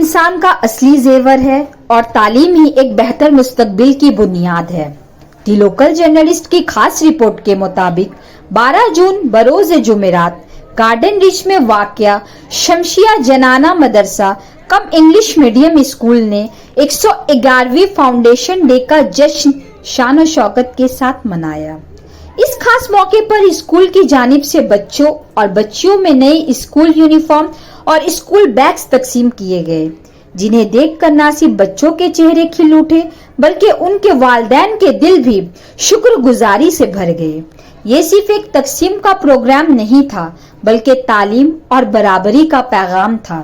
इंसान का असली जेवर है और तालीम ही एक बेहतर मुस्तकबिल की बुनियाद है। दी लोकल जर्नलिस्ट की खास रिपोर्ट के मुताबिक 12 जून बरोज जुमेरात गार्डन रिच में वाक़या शमशिया जनाना मदरसा कम इंग्लिश मीडियम स्कूल ने 111वीं फाउंडेशन डे का जश्न शान और शौकत के साथ मनाया। इस खास मौके पर स्कूल की जानिब से बच्चों और बच्चियों में नई स्कूल यूनिफॉर्म और स्कूल बैग्स तकसीम किए गए, जिन्हें देखकर न सिर्फ बच्चों के चेहरे खिल उठे बल्कि उनके वालिदैन के दिल भी शुक्रगुजारी से भर गए। ये सिर्फ एक तकसीम का प्रोग्राम नहीं था बल्कि तालीम और बराबरी का पैगाम था।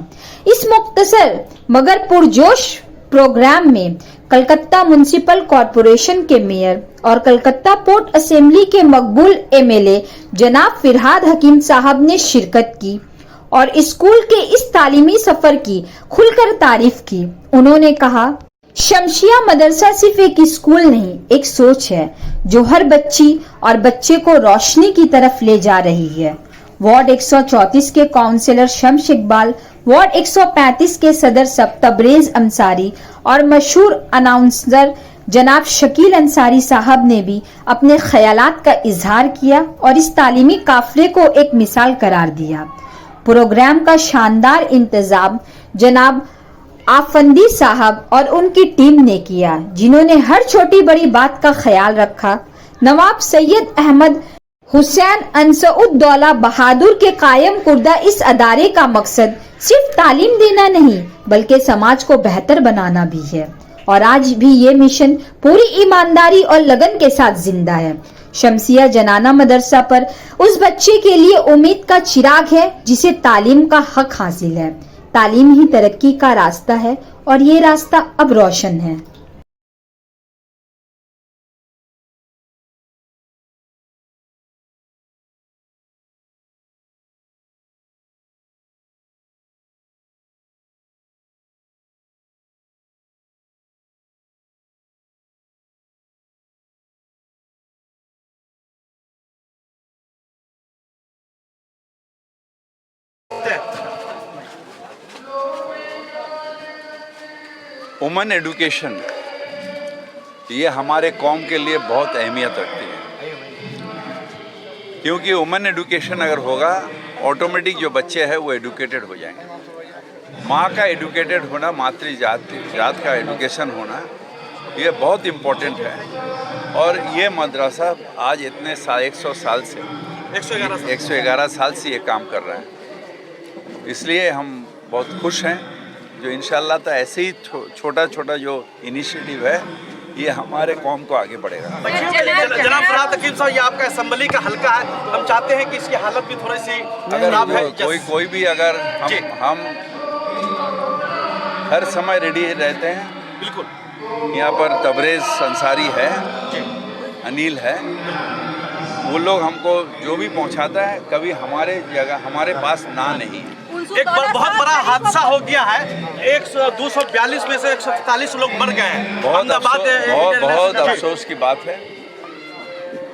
इस मुख्तसर मगर पुरजोश प्रोग्राम में कलकत्ता म्युनिसिपल कॉरपोरेशन के मेयर और कलकत्ता पोर्ट असेंबली के मकबूल एमएलए जनाब फिरहाद हकीम साहब ने शिरकत की और स्कूल के इस तालीमी सफर की खुलकर तारीफ की। उन्होंने कहा, शमशिया मदरसा सिर्फ एक स्कूल नहीं, एक सोच है जो हर बच्ची और बच्चे को रोशनी की तरफ ले जा रही है। वार्ड 134 के काउंसलर शम्स इकबाल, वार्ड 135 के सदर सब तबरेज अंसारी और मशहूर अनाउंसर जनाब शकील अंसारी साहब ने भी अपने ख्यालात का इजहार किया और इस तालीमी काफिले को एक मिसाल करार दिया। प्रोग्राम का शानदार इंतजाम जनाब आफंदी साहब और उनकी टीम ने किया, जिन्होंने हर छोटी बड़ी बात का ख्याल रखा। नवाब सैयद अहमद हुसैन अंसउद्दौला बहादुर के कायम कुर्दा इस अदारे का मकसद सिर्फ तालीम देना नहीं बल्कि समाज को बेहतर बनाना भी है और आज भी ये मिशन पूरी ईमानदारी और लगन के साथ जिंदा है। शमसिया जनाना मदरसा पर उस बच्चे के लिए उम्मीद का चिराग है जिसे तालीम का हक हासिल है। तालीम ही तरक्की का रास्ता है और ये रास्ता अब रोशन है। वुमेन एडुकेशन ये हमारे कौम के लिए बहुत अहमियत रखती है, क्योंकि वुमेन एडुकेशन अगर होगा ऑटोमेटिक जो बच्चे हैं वो एडुकेटेड हो जाएंगे। माँ का एडुकेटेड होना, मातृ जात का एडुकेशन होना ये बहुत इम्पोर्टेंट है। और ये मदरसा आज इतने 100 साल से 111 साल से ये काम कर रहा है, इसलिए हम बहुत खुश हैं जो इंशाल्लाह तो ऐसे ही छोटा छोटा जो इनिशिएटिव है ये हमारे कौम को आगे बढ़ेगा। जनाब फिरहाद हकीम साहब, ये आपका असम्बली का हल्का है, हम चाहते हैं कि इसकी हालत भी थोड़ी सी खराब है। कोई भी अगर हम हर समय रेडी रहते हैं। बिल्कुल। यहाँ पर तबरेज अंसारी है, अनिल है, वो लोग हमको जो भी पहुँचाता है कभी हमारे जगह हमारे पास ना नहीं। एक बहुत बड़ा हादसा हो गया है, 242 में से 147 लोग मर गए हैं। बहुत अफसोस की बात है,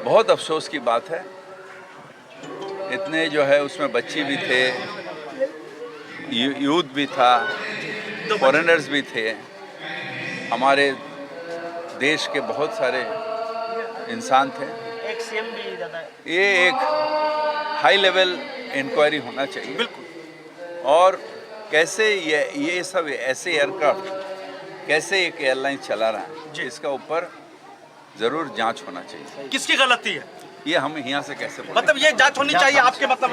बहुत अफसोस की बात है। इतने जो है उसमें बच्चे भी थे, यूथ भी था, फॉरेनर्स भी थे, हमारे देश के बहुत सारे इंसान थे। ये एक हाई लेवल इंक्वायरी होना चाहिए। बिल्कुल। और कैसे ये सब ऐसे एयरक्राफ्ट कैसे एक एयरलाइन चला रहा है, इसका ऊपर ज़रूर जांच होना चाहिए। किसकी गलती है ये हम यहाँ से कैसे मतलब ये जांच होनी चाहिए आपके मतलब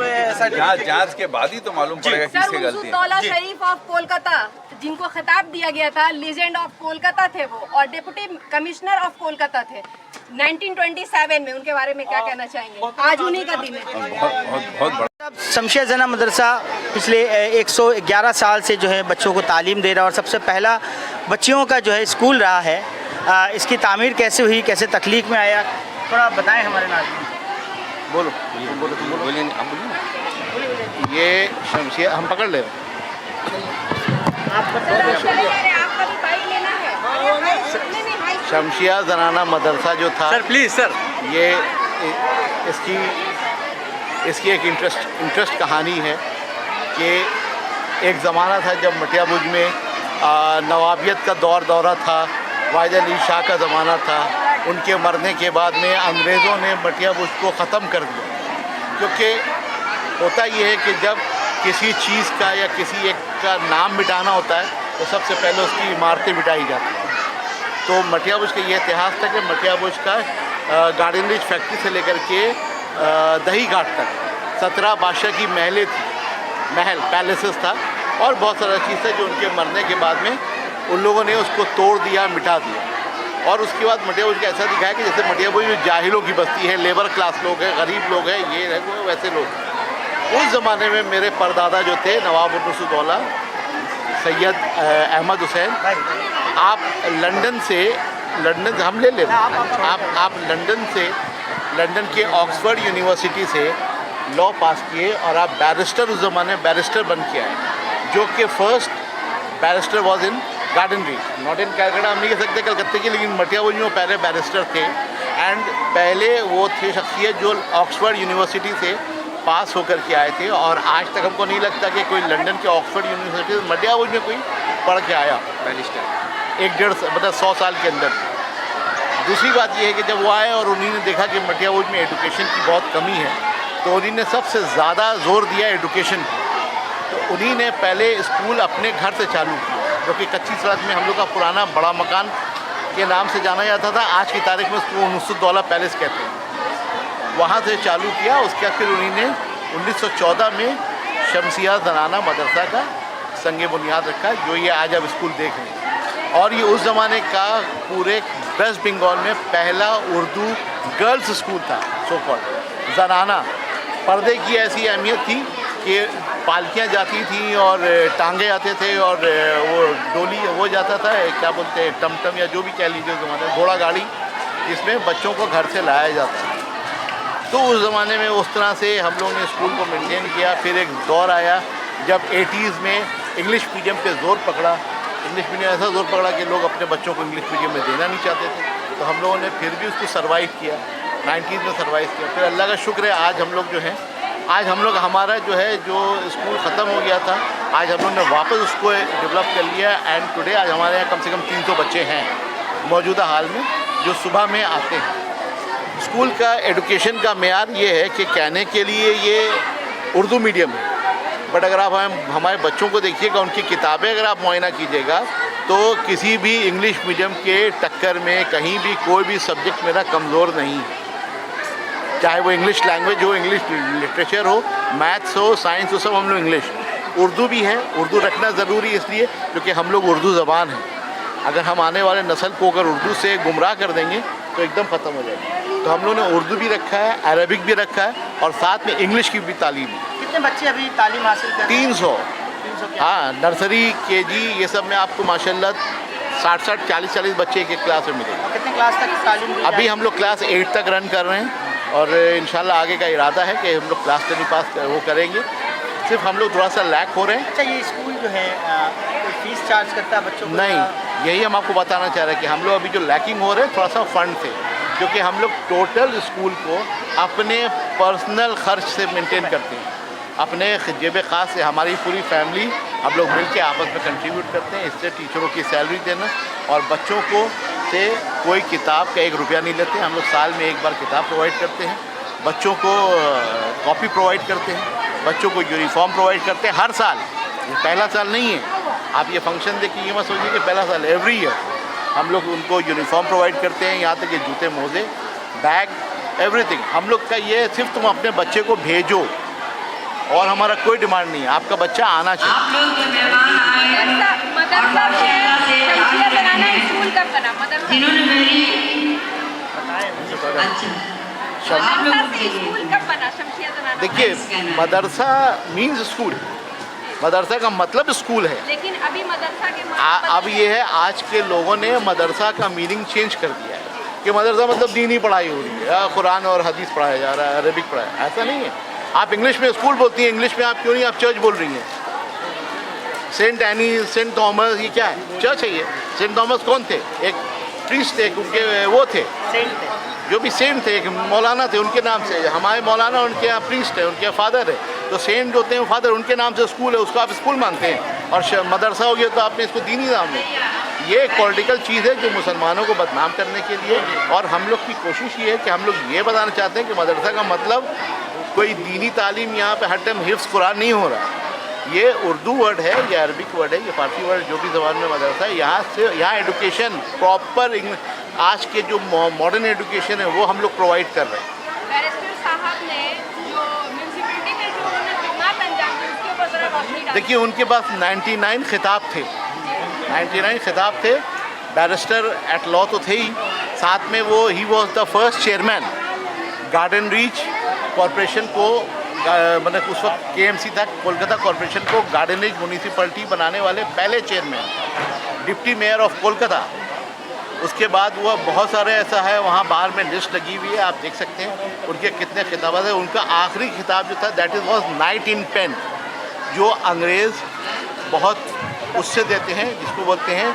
जांच के बाद ही तो मालूम पड़ेगा किसकी गलती है। शरीफ ऑफ कोलकाता जिनको खिताब दिया गया था, लीजेंड ऑफ कोलकाता थे वो और डिप्टी कमिश्नर ऑफ कोलकाता थे 1927 में। उनके बारे में क्या कहना चाहेंगे? आज उन्हीं का दिन है। बहुत बड़ा शमशिया जना मदरसा पिछले 111 साल से जो है बच्चों को तालीम दे रहा है और सबसे पहला बच्चियों का जो है स्कूल रहा है। इसकी तामीर कैसे हुई, कैसे तख्लीक में आया, थोड़ा बताएं हमारे नाज़रीन। बोलिए आप बोलिए। ये शमशिया हम पकड़ ले शमशिया जनाना मदरसा जो था सर, प्लीज सर, ये इसकी एक इंटरेस्ट कहानी है कि एक ज़माना था जब मटियाबुर्ज में नवाबियत का दौरा था, वाहिद अली शाह का ज़माना था। उनके मरने के बाद में अंग्रेज़ों ने मटिया बुर्ज को ख़त्म कर दिया, क्योंकि होता ये है कि जब किसी चीज़ का या किसी एक का नाम मिटाना होता है तो सबसे पहले उसकी इमारतें मिटाई जाती हैं। तो मटिया बुर्ज का ये इतिहास था कि मटिया बुर्ज का गार्डन रिच फैक्ट्री से लेकर के दही घाट तक 17 बादशाह की महल पैलेसेस था और बहुत सारा चीज़ था जो उनके मरने के बाद में उन लोगों ने उसको तोड़ दिया, मिटा दिया। और उसके बाद मटिया बुर्ज का ऐसा दिखाया कि जैसे मटिया बुर्ज में जाहिलों की बस्ती है, लेबर क्लास लोग हैं, गरीब लोग हैं, ये है वो वैसे लोग। उस ज़माने में मेरे परदादा जो थे नवाब उद्दौला सैयद अहमद हुसैन, आप लंदन से हम ले लेते हैं, आप लंदन के ऑक्सफोर्ड यूनिवर्सिटी से लॉ पास किए और आप बैरिस्टर उस ज़माने बैरिस्टर बन के आए, जो कि first barrister was in garden reach, not in Calcutta. हम नहीं कह सकते कलकत्ते की, लेकिन मटिया बुर्ज में पहले बैरिस्टर थे। एंड पहले वो थे शख्सियत जो ऑक्सफोर्ड यूनिवर्सिटी से पास होकर के आए थे, और आज तक हमको नहीं लगता कि कोई लंदन के ऑक्सफोर्ड यूनिवर्सिटी से मटिया बुर्ज में कोई पढ़ के आया बैरिस्टर 1-1.5 साल के अंदर। दूसरी बात यह है कि जब वो आए और उन्होंने देखा कि मटिया बुर्ज में एजुकेशन की बहुत कमी है, तो उन्होंने सबसे ज़्यादा जोर दिया एजुकेशन पर। तो उन्हीं ने पहले स्कूल अपने घर से चालू किया, जो कि कच्ची सड़क में हम लोग का पुराना बड़ा मकान के नाम से जाना जाता था। आज की तारीख में उसको नुसरतदौला पैलेस कहते हैं। वहाँ से चालू किया। उसके बाद फिर उन्होंने 1914 में शमसिया ज़नाना मदरसा का संग बुनियाद रखा, जो ये आज आप स्कूल देख रहे हैं। और ये उस ज़माने का पूरे वेस्ट बंगाल में पहला उर्दू गर्ल्स स्कूल था, सो कॉल्ड ज़नाना। पर्दे की ऐसी अहमियत थी कि पालकियाँ जाती थी और टांगे आते थे और वो डोली वो जाता था, क्या बोलते हैं, टमटम या जो भी कह लीजिए उस ज़माने, घोड़ा गाड़ी, जिसमें बच्चों को घर से लाया जाता था। तो उस ज़माने में उस तरह से हम लोगों ने स्कूल को मेंटेन किया। फिर एक दौर आया जब 80s में इंग्लिश मीडियम पे ज़ोर पकड़ा। इंग्लिश मीडियम ऐसा ज़ोर पकड़ा कि लोग अपने बच्चों को इंग्लिश मीडियम में देना नहीं चाहते थे। तो हम लोगों ने फिर भी उसको सर्वाइव किया, 90s में सर्वाइव किया। फिर अल्लाह का शुक्र है, आज हम लोग जो हैं, आज हम लोग हमारा जो है जो स्कूल ख़त्म हो गया था, आज हम लोग ने वापस उसको डेवलप कर लिया। एंड टुडे आज हमारे यहाँ कम से कम 300 बच्चे हैं मौजूदा हाल में, जो सुबह में आते हैं। स्कूल का एजुकेशन का मेयार ये है कि कहने के लिए ये उर्दू मीडियम है, बट अगर आप हमारे बच्चों को देखिएगा, उनकी किताबें अगर आप मुआयना कीजिएगा, तो किसी भी इंग्लिश मीडियम के टक्कर में कहीं भी कोई भी सब्जेक्ट मेरा कमज़ोर नहीं है। चाहे वो इंग्लिश लैंग्वेज हो, इंग्लिश लिटरेचर हो, मैथ्स हो, साइंस हो, सब हम लोग इंग्लिश। उर्दू भी है, उर्दू रखना ज़रूरी इसलिए क्योंकि हम लोग उर्दू ज़बान हैं। अगर हम आने वाले नस्ल को अगर उर्दू से गुमराह कर देंगे तो एकदम ख़त्म हो जाएगा। तो हम लोगों ने उर्दू भी रखा है, अरबिक भी रखा है, और साथ में इंग्लिश की भी तालीम है। कितने बच्चे अभी तालीम हासिल कर रहे हैं? 300। हाँ, नर्सरी KG ये सब में आपको माशाल्लाह 60-60, 40-40 बच्चे एक क्लास में मिलेंगे। कितने क्लास तक तालीम दी अभी हम लोग क्लास 8 तक रन कर रहे हैं, और इंशाल्लाह आगे का इरादा है कि हम लोग क्लास 10 पास वो करेंगे। सिर्फ हम लोग थोड़ा सा लैक हो रहे हैं। अच्छा, ये स्कूल जो है कोई फीस चार्ज करता है बच्चों को? नहीं, यही हम आपको बताना चाह रहे हैं कि हम लोग अभी जो लैकिंग हो रहे हैं थोड़ा सा फंड से, क्योंकि हम लोग टोटल स्कूल को अपने पर्सनल खर्च से मेंटेन करते हैं, अपने जेब ख़ास से। हमारी पूरी फैमिली हम लोग मिल के आपस में कंट्रीब्यूट करते हैं। इससे टीचरों की सैलरी देना और बच्चों को से कोई किताब का 1 रुपया नहीं लेते। हम लोग साल में 1 बार किताब प्रोवाइड करते हैं, बच्चों को कॉपी प्रोवाइड करते हैं, बच्चों को यूनिफॉर्म प्रोवाइड करते हैं हर साल। ये पहला साल नहीं है, आप ये फंक्शन देखिए, ये मत सोचिए कि पहला साल, एवरी ईयर हम लोग उनको यूनिफॉर्म प्रोवाइड करते हैं, यहाँ तक कि जूते, मोजे, बैग, एवरीथिंग। हम लोग का ये सिर्फ तुम अपने बच्चे को भेजो, और हमारा कोई डिमांड नहीं है, आपका बच्चा आना चाहिए। मदरसा शमसिया ज़नाना स्कूल कब बना? मदरसा से स्कूल कब बना शमसिया ज़नाना? देखिए, मदरसा मीन्स स्कूल, मदरसा का मतलब स्कूल है। लेकिन अभी मदरसा के अब ये है, आज के लोगों ने मदरसा का मीनिंग चेंज कर दिया है कि मदरसा मतलब दीनी पढ़ाई हो रही है, कुरान और हदीस पढ़ाया जा रहा है, अरबिक पढ़ाया। ऐसा नहीं है। आप इंग्लिश में स्कूल बोलती हैं, इंग्लिश में आप क्यों नहीं, आप चर्च बोल रही हैं। सेंट एनी, सेंट थॉमस, ये क्या है? चर्च है ये। सेंट थॉमस कौन थे? एक प्रीस्ट थे, उनके वो थे, जो भी सेंट थे, एक मौलाना थे, उनके नाम से। हमारे मौलाना उनके यहाँ प्रीस्ट है, उनके फादर है। तो सेंट जो होते हैं फादर, उनके नाम से स्कूल है, उसको आप स्कूल मानते हैं। और मदरसा हो गया तो आपने इसको दीनी नाम दिया। ये एक पॉलिटिकल चीज़ है जो मुसलमानों को बदनाम करने के लिए, और हम लोग की कोशिश ये है कि हम लोग ये बताना चाहते हैं कि मदरसा का मतलब कोई दीनी तालीम यहाँ पे हर टाइम हिफ्ज़ कुरान नहीं हो रहा। ये उर्दू वर्ड है, ये अरबिक वर्ड है, ये फ़ारसी वर्ड, जो भी ज़बान में मदरसा है, यहाँ एडुकेशन प्रॉपर आज के जो मॉडर्न एडुकेशन है वो हम लोग प्रोवाइड कर रहे हैं। बैरिस्टर साहब ने जो म्यूनसिपैलिटी में जो उन्होंने खिदमत अंजाम दी उसके ऊपर ज़रा रोशनी डालिए। देखिए उनके पास 99 खिताब थे, 99 खिताब थे, बैरिस्टर एट लॉ तो थे ही, साथ में वो he was the first chairman garden reach corporation को, मतलब उस वक्त KMC था, कोलकाता कॉरपोरेशन को गार्डन रीच म्यूनिसिपैलिटी बनाने वाले पहले chairman, deputy mayor of Kolkata. उसके बाद वो बहुत सारे ऐसा है, वहाँ बाहर में लिस्ट लगी हुई है, आप देख सकते हैं उनके कितने खिताब है। उनका आखिरी खिताब जो था that is was night in pen, जो अंग्रेज़ बहुत उससे देते हैं, जिसको बोलते हैं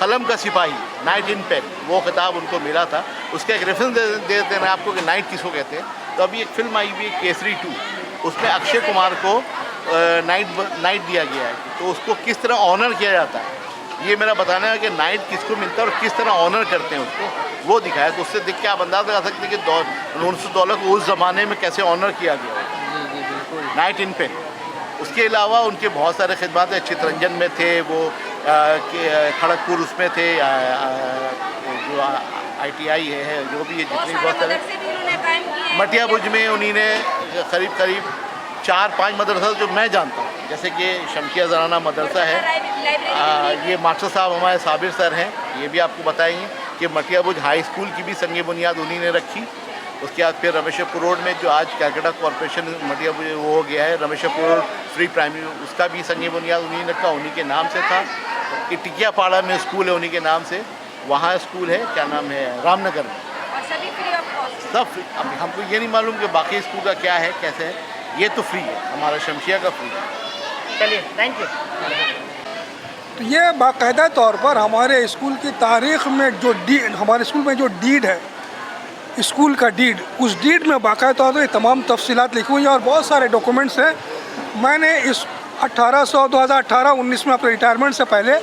कलम का सिपाही, नाइट इन पेन, वो खिताब उनको मिला था। उसका एक रेफरेंस दे देना आपको कि नाइट किसको कहते हैं। तो अभी एक फिल्म आई हुई है केसरी 2, उसमें अक्षय कुमार को नाइट दिया गया है, तो उसको किस तरह ऑनर किया जाता है, ये मेरा बताना है कि नाइट किसको मिलता है और किस तरह ऑनर करते हैं उसको, वो दिखाया। तो उससे देख के आप अंदाज़ा लगा सकते हैं कि $900 को उस ज़माने में कैसे ऑनर किया गया, नाइट इन पेन। उसके अलावा उनके बहुत सारे खिदमत है, चितरंजन में थे वो, खड़गपुर उसमें थे, जो ITI है, जो भी है, जितनी बहुत सारे मटिया बुर्ज में उन्होंने करीब 4-5 मदरसा जो मैं जानता हूँ, जैसे कि शमकिया ज़राना मदरसा है, ये मास्टर साहब हमारे साबिर सर हैं, ये भी आपको बताएंगे कि मटिया बुर्ज हाई स्कूल की भी संग बुनियाद उन्हीं ने रखी। उसके बाद फिर रमेशपुर रोड में जो आज कैलकाटा कॉरपोरेशन मटिया बुर्ज वो हो गया है, रमेशपुर रोड फ्री प्राइमरी, उसका भी संग बुनियाद उन्हीं ने रखा, उन्हीं के नाम से था। टिकियापाड़ा में स्कूल है उन्हीं के नाम से, वहाँ स्कूल है, क्या नाम है, रामनगर में, सब फ्री। अब हमको ये नहीं मालूम कि बाकी स्कूल का क्या है, कैसे है, ये तो फ्री है, हमारा शमशिया का फ्री है। चलिए, थैंक यू। तो ये बाकायदा तौर पर हमारे स्कूल की तारीख़ में जो हमारे स्कूल में जो डीड है, स्कूल का डीड, उस डीड में बाकायदा तौर पर तमाम तफसीलात लिखी हुई हैं और बहुत सारे डॉक्यूमेंट्स हैं। मैंने इस 2018-19 में अपने रिटायरमेंट से पहले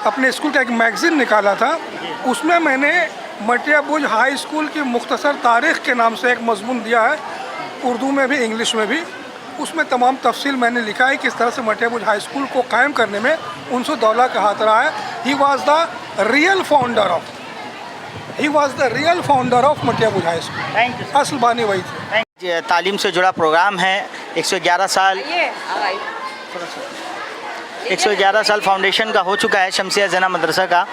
अपने स्कूल का एक मैगज़ीन निकाला था, उसमें मैंने मटिया बुर्ज हाई स्कूल की मुख्तसर तारीख़ के नाम से एक मज़मून दिया है, उर्दू में भी इंग्लिश में भी। उसमें तमाम तफसील मैंने लिखा है किस तरह से मटिया बुर्ज हाई स्कूल को कायम करने में $900 का हाथ रहा है। He was the real founder of मटिया बुर्ज हाई स्कूल। Thank you. असल बानी वही थी। तालीम से जुड़ा प्रोग्राम है, 111 साल 111 साल फाउंडेशन का हो चुका है शमसिया जना मदरसा का।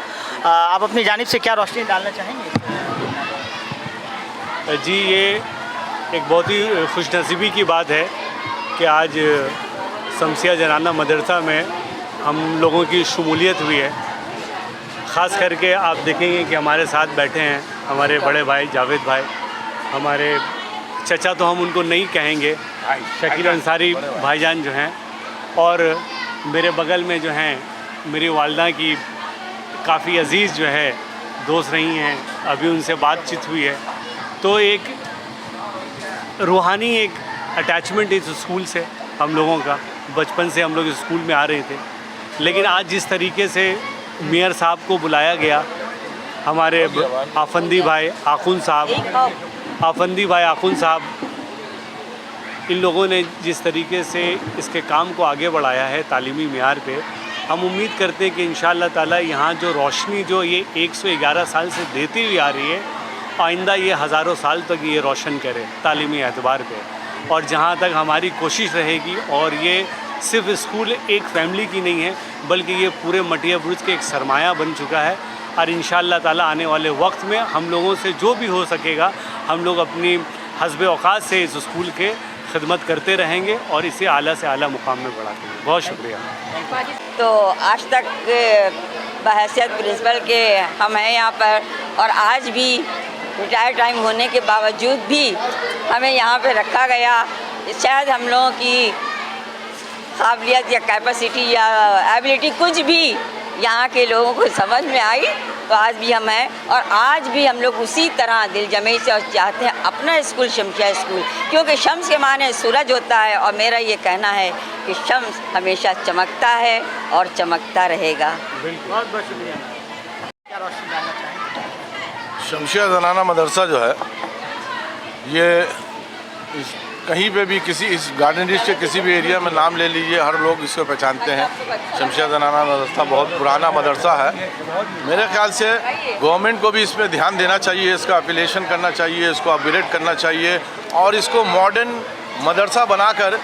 आप अपनी जानिब से क्या रोशनी डालना चाहेंगे? जी, ये एक बहुत ही खुशनसीबी की बात है कि आज शमसिया जनाना मदरसा में हम लोगों की शमूलियत हुई है। ख़ास करके आप देखेंगे कि हमारे साथ बैठे हैं हमारे बड़े भाई जावेद भाई, हमारे चचा तो हम उनको नहीं कहेंगे, शकील अंसारी भाईजान जो हैं, और मेरे बगल में जो हैं मेरी वालदा की काफ़ी अज़ीज़ जो है दोस्त रही हैं, अभी उनसे बातचीत हुई है। तो एक रूहानी एक अटैचमेंट इस स्कूल से हम लोगों का, बचपन से हम लोग इस स्कूल में आ रहे थे। लेकिन आज जिस तरीके से मेयर साहब को बुलाया गया, हमारे आफंदी भाई आखुन साहब, इन लोगों ने जिस तरीके से इसके काम को आगे बढ़ाया है तालीमी मियार पे, हम उम्मीद करते हैं कि इंशाअल्लाह ताला यहाँ जो रोशनी जो ये 111 साल से देती हुई आ रही है, आइंदा ये हज़ारों साल तक ये रोशन करे तालीमी एतबार पे। और जहाँ तक हमारी कोशिश रहेगी, और ये सिर्फ स्कूल एक फैमिली की नहीं है बल्कि ये पूरे मटिया बुर्ज के एक सरमाया बन चुका है। और इंशाअल्लाह ताला आने वाले वक्त में हम लोगों से जो भी हो सकेगा हम लोग अपनी हस्ब औकात से इस स्कूल के खिदमत करते रहेंगे और इसे आला से आला मुकाम में बढ़ाते हैं। बहुत शुक्रिया। तो आज तक बहैसियत प्रिंसिपल के हम हैं यहाँ पर, और आज भी रिटायर टाइम होने के बावजूद भी हमें यहाँ पे रखा गया। शायद हम लोगों की काबिलियत या कैपेसिटी या एबिलिटी कुछ भी यहाँ के लोगों को समझ में आई तो आज भी हम हैं और आज भी हम लोग उसी तरह दिल जमे से और चाहते हैं अपना स्कूल शमसिया स्कूल, क्योंकि शम्स के माने सूरज होता है और मेरा ये कहना है कि शम्स हमेशा चमकता है और चमकता रहेगा। बहुत बहुत शुक्रिया। क्या रोशनी डालना चाहेंगे? शमसिया ज़नाना मदरसा जो है ये कहीं पे भी किसी इस गार्डन डिस्ट्रिक्ट के किसी भी एरिया में नाम ले लीजिए, हर लोग इसको पहचानते हैं। शमसिया ज़नाना मदरसा बहुत पुराना मदरसा है। मेरे ख्याल से गवर्नमेंट को भी इस पर ध्यान देना चाहिए, इसका अफिलिएशन करना चाहिए, इसको अपग्रेड करना चाहिए और इसको मॉडर्न मदरसा बनाकर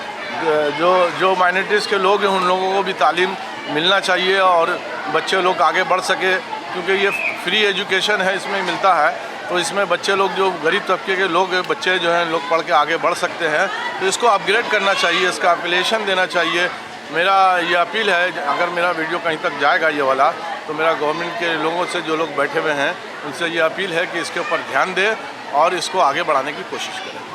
जो माइनॉरिटीज़ के लोग हैं उन लोगों को भी तालीम मिलना चाहिए और बच्चे लोग आगे बढ़ सके, क्योंकि ये फ्री एजुकेशन है, इसमें मिलता है। तो इसमें बच्चे लोग जो गरीब तबके के लोग बच्चे जो हैं लोग पढ़ के आगे बढ़ सकते हैं। तो इसको अपग्रेड करना चाहिए, इसका अफिलिएशन देना चाहिए। मेरा ये अपील है, अगर मेरा वीडियो कहीं तक जाएगा ये वाला, तो मेरा गवर्नमेंट के लोगों से जो लोग बैठे हुए हैं उनसे ये अपील है कि इसके ऊपर ध्यान दें और इसको आगे बढ़ाने की कोशिश करें।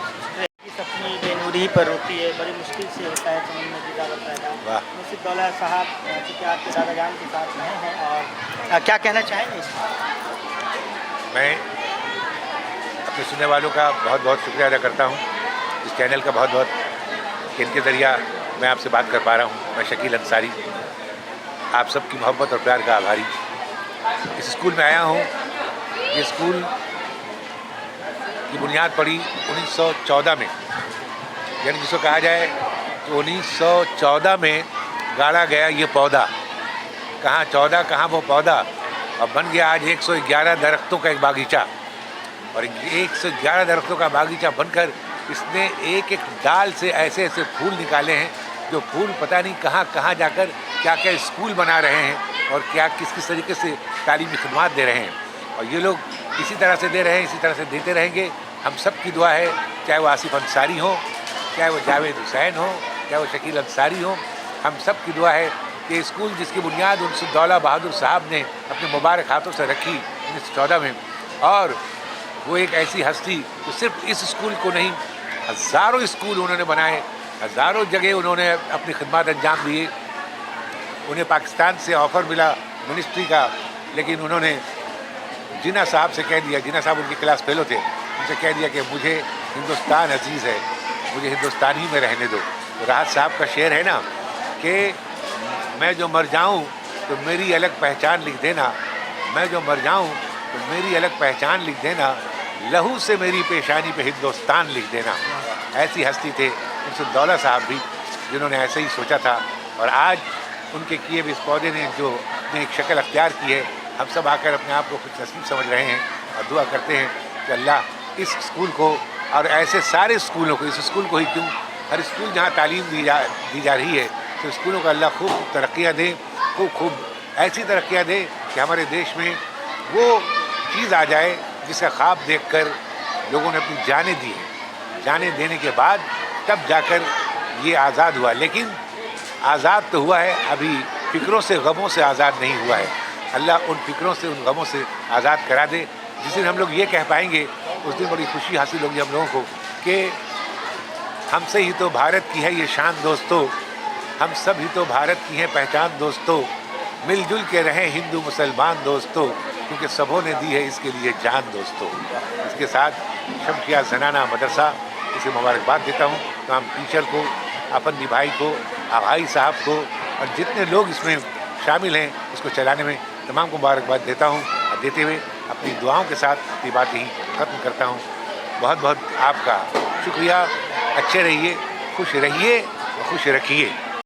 अपनी बेनूरी पर होती है, बड़ी मुश्किल से होता है समझने की दावत पैदा। मुर्शिद दौला साहब चूँकि आपके दादा जान के साथ में हैं और क्या कहना चाहेंगे इसमें? मैं अपने सुनने वालों का बहुत बहुत शुक्रिया अदा करता हूँ, इस चैनल का बहुत बहुत, इनके ज़रिया मैं आपसे बात कर पा रहा हूँ। मैं शकील अंसारी, आप सबकी मोहब्बत और प्यार का आभारी। इस स्कूल में आया हूँ। ये स्कूल की बुनियाद पड़ी 1914 में, यानी जिसको कहा जाए तो 1914 में गाड़ा गया ये पौधा। कहाँ 14 कहाँ वो पौधा, और बन गया आज 111 दरख्तों का एक बागीचा। और 111 दरख्तों का बागीचा बनकर इसने एक एक डाल से ऐसे ऐसे फूल निकाले हैं, जो फूल पता नहीं कहाँ कहाँ जाकर क्या क्या स्कूल बना रहे हैं और क्या किस किस तरीके से तालीमी खिदमात दे रहे हैं। और ये लोग इसी तरह से दे रहे हैं, इसी तरह से देते रहेंगे। हम सब की दुआ है, चाहे वो आसिफ अंसारी हो, चाहे वो जावेद हुसैन हो, चाहे वो शकील अंसारी हो, हम सब की दुआ है कि स्कूल जिसकी बुनियाद मुर्शिद दौला बहादुर साहब ने अपने मुबारक हाथों से रखी 1914 में, और वो एक ऐसी हस्ती जो सिर्फ इस स्कूल को नहीं, हज़ारों स्कूल उन्होंने बनाए, हज़ारों जगह उन्होंने अपनी खिदमत अंजाम दिए। उन्हें पाकिस्तान से ऑफ़र मिला मिनिस्ट्री का, लेकिन उन्होंने जिन्ना साहब से कह दिया, जिन्ना साहब उनकी क्लास फेलो थे, उनसे कह दिया कि मुझे हिंदुस्तान अजीज़ है, मुझे हिंदुस्तान ही में रहने दो। तो राहत साहब का शेर है ना कि मैं जो मर जाऊं तो मेरी अलग पहचान लिख देना, मैं जो मर जाऊं तो मेरी अलग पहचान लिख देना, लहू से मेरी पेशानी पे हिंदुस्तान लिख देना। ऐसी हस्ती थे मुर्शिद दौला साहब भी, जिन्होंने ऐसे ही सोचा था। और आज उनके किए भी इस पौधे ने जो अपने एक शक्ल अख्तियार की है, हम सब आकर अपने आप को खुश नसीब समझ रहे हैं और दुआ करते हैं कि अल्लाह इस स्कूल को और ऐसे सारे स्कूलों को, इस स्कूल को ही क्यों, हर स्कूल जहाँ तालीम दी जा रही है, तो स्कूलों को अल्लाह खूब तरक्कियाँ दे, खूब ऐसी तरक्कियाँ दे कि हमारे देश में वो चीज़ आ जाए जिसका ख्वाब देखकर लोगों ने अपनी जानें दी हैं। जानें देने के बाद तब जाकर ये आज़ाद हुआ, लेकिन आज़ाद तो हुआ है, अभी फ़िक्रों से गमों से आज़ाद नहीं हुआ है। अल्लाह उन फ़िक्रों से उन गमों से आज़ाद करा दे। जिस दिन हम लोग ये कह पाएंगे उस दिन बड़ी खुशी हासिल होगी हम लोगों को कि हमसे ही तो भारत की है ये शान दोस्तों, हम सब ही तो भारत की हैं पहचान दोस्तों, मिलजुल के रहें हिंदू मुसलमान दोस्तों, क्योंकि सबों ने दी है इसके लिए जान दोस्तों। इसके साथ शमसिया ज़नाना मदरसा, इसे मुबारकबाद देता हूँ तमाम टीचर को, अपन भाई को, आभाई साहब को और जितने लोग इसमें शामिल हैं इसको चलाने में, तमाम को मुबारकबाद देता हूँ। और देते हुए अपनी दुआओं के साथ अपनी बात ही ख़त्म करता हूँ। बहुत बहुत आपका शुक्रिया। अच्छे रहिए, खुश रहिए और खुश रखिए।